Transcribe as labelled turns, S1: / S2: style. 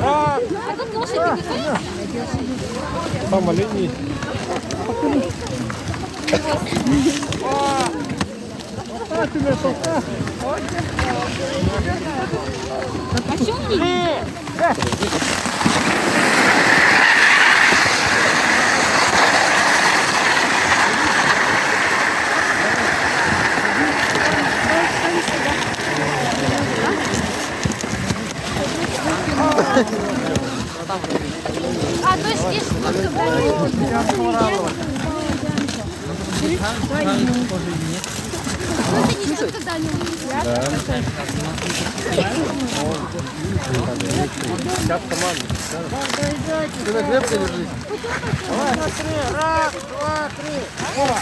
S1: А тут лошадь какая?
S2: Там олені. А ти не толка.
S1: А чё мне? А, то есть здесь вот когда они
S2: Сейчас команда. Ты на крепко держись. Давай, смотри, раз, два, три. Опа.